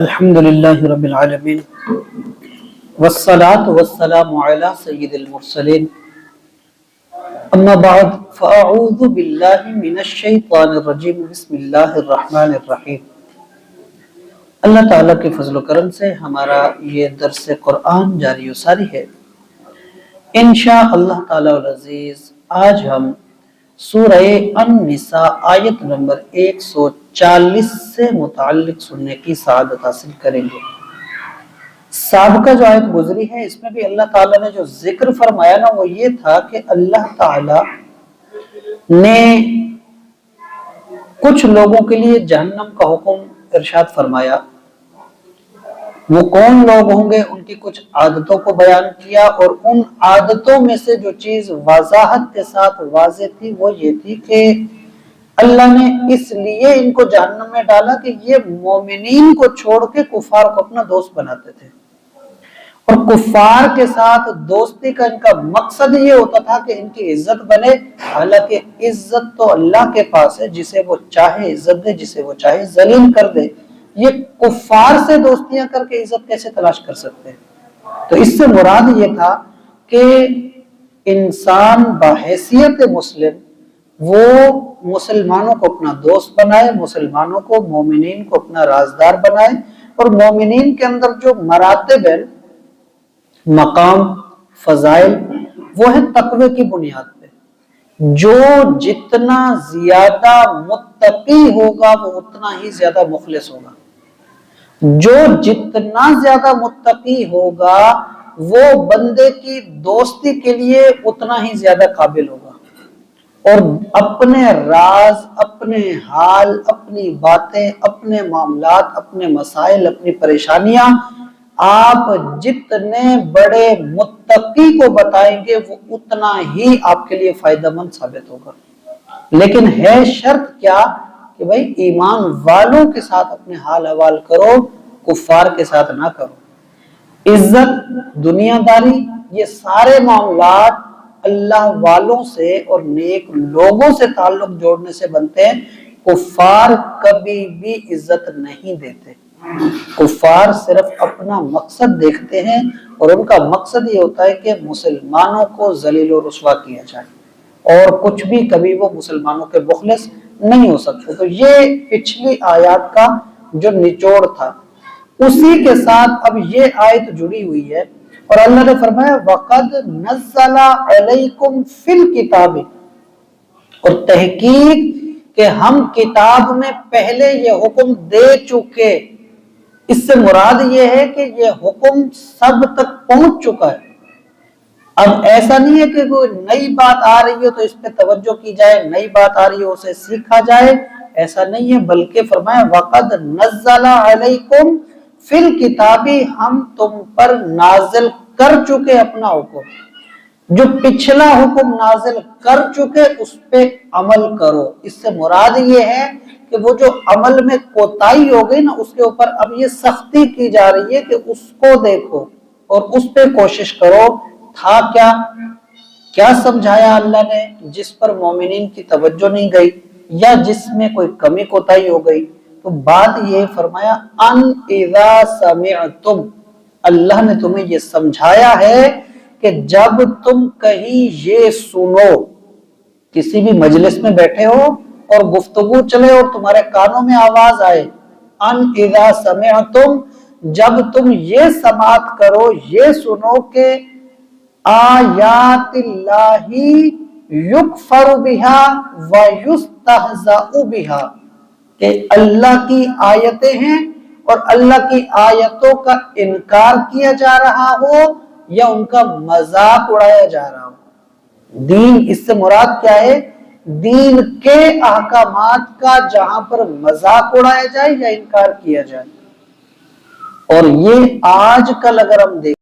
الحمد للہ رب العالمین والصلاة والسلام علی سید المرسلین اما بعد فاعوذ باللہ من الشیطان الرجیم بسم اللہ الرحمن الرحیم۔ اللہ تعالیٰ کے فضل و کرم سے ہمارا یہ درس قرآن جاری و ساری ہے۔ انشاء اللہ تعالیٰ العزیز آج ہم سورہ النساء آیت نمبر 140 سے متعلق سننے کی سعادت حاصل کریں گے۔ سابقہ جو آیت گزری ہے اس میں بھی اللہ تعالیٰ نے جو ذکر فرمایا نا وہ یہ تھا کہ اللہ تعالیٰ نے کچھ لوگوں کے لیے جہنم کا حکم ارشاد فرمایا۔ وہ کون لوگ ہوں گے ان کی کچھ عادتوں کو بیان کیا، اور ان عادتوں میں سے جو چیز وضاحت کے ساتھ واضح تھی وہ یہ تھی کہ اللہ نے اس لیے ان کو جہنم میں ڈالا کہ یہ مومنین کو چھوڑ کے کفار کو اپنا دوست بناتے تھے، اور کفار کے ساتھ دوستی کا ان کا مقصد یہ ہوتا تھا کہ ان کی عزت بنے، حالانکہ عزت تو اللہ کے پاس ہے، جسے وہ چاہے عزت دے، جسے وہ چاہے ذلیل کر دے۔ یہ کفار سے دوستیاں کر کے عزت کیسے تلاش کر سکتے ہیں؟ تو اس سے مراد یہ تھا کہ انسان بحیثیت مسلم وہ مسلمانوں کو اپنا دوست بنائے، مسلمانوں کو مومنین کو اپنا رازدار بنائے، اور مومنین کے اندر جو مراتب ہیں، مقام، فضائل، وہ ہے تقوی کی بنیاد پہ۔ جو جتنا زیادہ متقی ہوگا وہ اتنا ہی زیادہ مخلص ہوگا، جو جتنا زیادہ متقی ہوگا وہ بندے کی دوستی کے لیے اتنا ہی زیادہ قابل ہوگا، اور اپنے راز، اپنے حال، اپنی باتیں، اپنے معاملات، اپنے مسائل، اپنی پریشانیاں آپ جتنے بڑے متقی کو بتائیں گے وہ اتنا ہی آپ کے لیے فائدہ مند ثابت ہوگا۔ لیکن ہے شرط کیا کہ بھائی ایمان والوں کے ساتھ اپنے حال حوال کرو، کفار کے ساتھ نہ کرو۔ عزت، دنیا داری، یہ سارے معاملات اللہ والوں سے اور نیک لوگوں سے تعلق جوڑنے سے بنتے ہیں۔ کفار کبھی بھی عزت نہیں دیتے، کفار صرف اپنا مقصد دیکھتے ہیں، اور ان کا مقصد یہ ہوتا ہے کہ مسلمانوں کو ذلیل و رسوا کیا جائے، اور کچھ بھی کبھی وہ مسلمانوں کے مخلص نہیں ہو سکتے۔ تو یہ پچھلی آیات کا جو نچوڑ تھا، اسی کے ساتھ اب یہ آیت جڑی ہوئی ہے، اور اللہ نے فرمایا وَقَدْ نَزَّلَ عَلَيْكُمْ فِي الْكِتَابِ، اور تحقیق کہ ہم کتاب میں پہلے یہ حکم دے چکے۔ اس سے مراد یہ ہے کہ یہ حکم سب تک پہنچ چکا ہے۔ اب ایسا نہیں ہے کہ کوئی نئی بات آ رہی ہے تو اس پہ توجہ کی جائے، نئی بات آ رہی ہے اسے سیکھا جائے، ایسا نہیں ہے، بلکہ فرمایا وَقَدْ نَزَّلَ عَلَيْكُمْ فِي الْكِتَابِ، ہم تم پر نازل کر چکے اپنا حکم، جو پچھلا حکم نازل کر چکے اس پہ عمل کرو۔ اس سے مراد یہ ہے کہ وہ جو عمل میں کوتاہی ہو گئی نا، اس کے اوپر اب یہ سختی کی جا رہی ہے کہ اس کو دیکھو اور اس پہ کوشش کرو۔ تھا کیا سمجھایا اللہ نے جس پر مومنین کی توجہ نہیں گئی، یا جس میں کوئی کمی کوتاہی ہو گئی؟ تو بات یہ فرمایا ان اذا سمعتم، اللہ نے تمہیں یہ سمجھایا ہے کہ جب تم کہیں یہ سنو، کسی بھی مجلس میں بیٹھے ہو اور گفتگو چلے اور تمہارے کانوں میں آواز آئے، ان اذا سمعتم، جب تم یہ سماعت کرو، یہ سنو کہ آیات اللہ یکفر بہا ویستہزأ بہا، کہ اللہ کی آیتیں ہیں اور اللہ کی آیتوں کا انکار کیا جا رہا ہو یا ان کا مذاق اڑایا جا رہا ہو۔ دین، اس سے مراد کیا ہے؟ دین کے احکامات کا جہاں پر مذاق اڑایا جائے یا انکار کیا جائے۔ اور یہ آج کل اگر ہم دیکھیں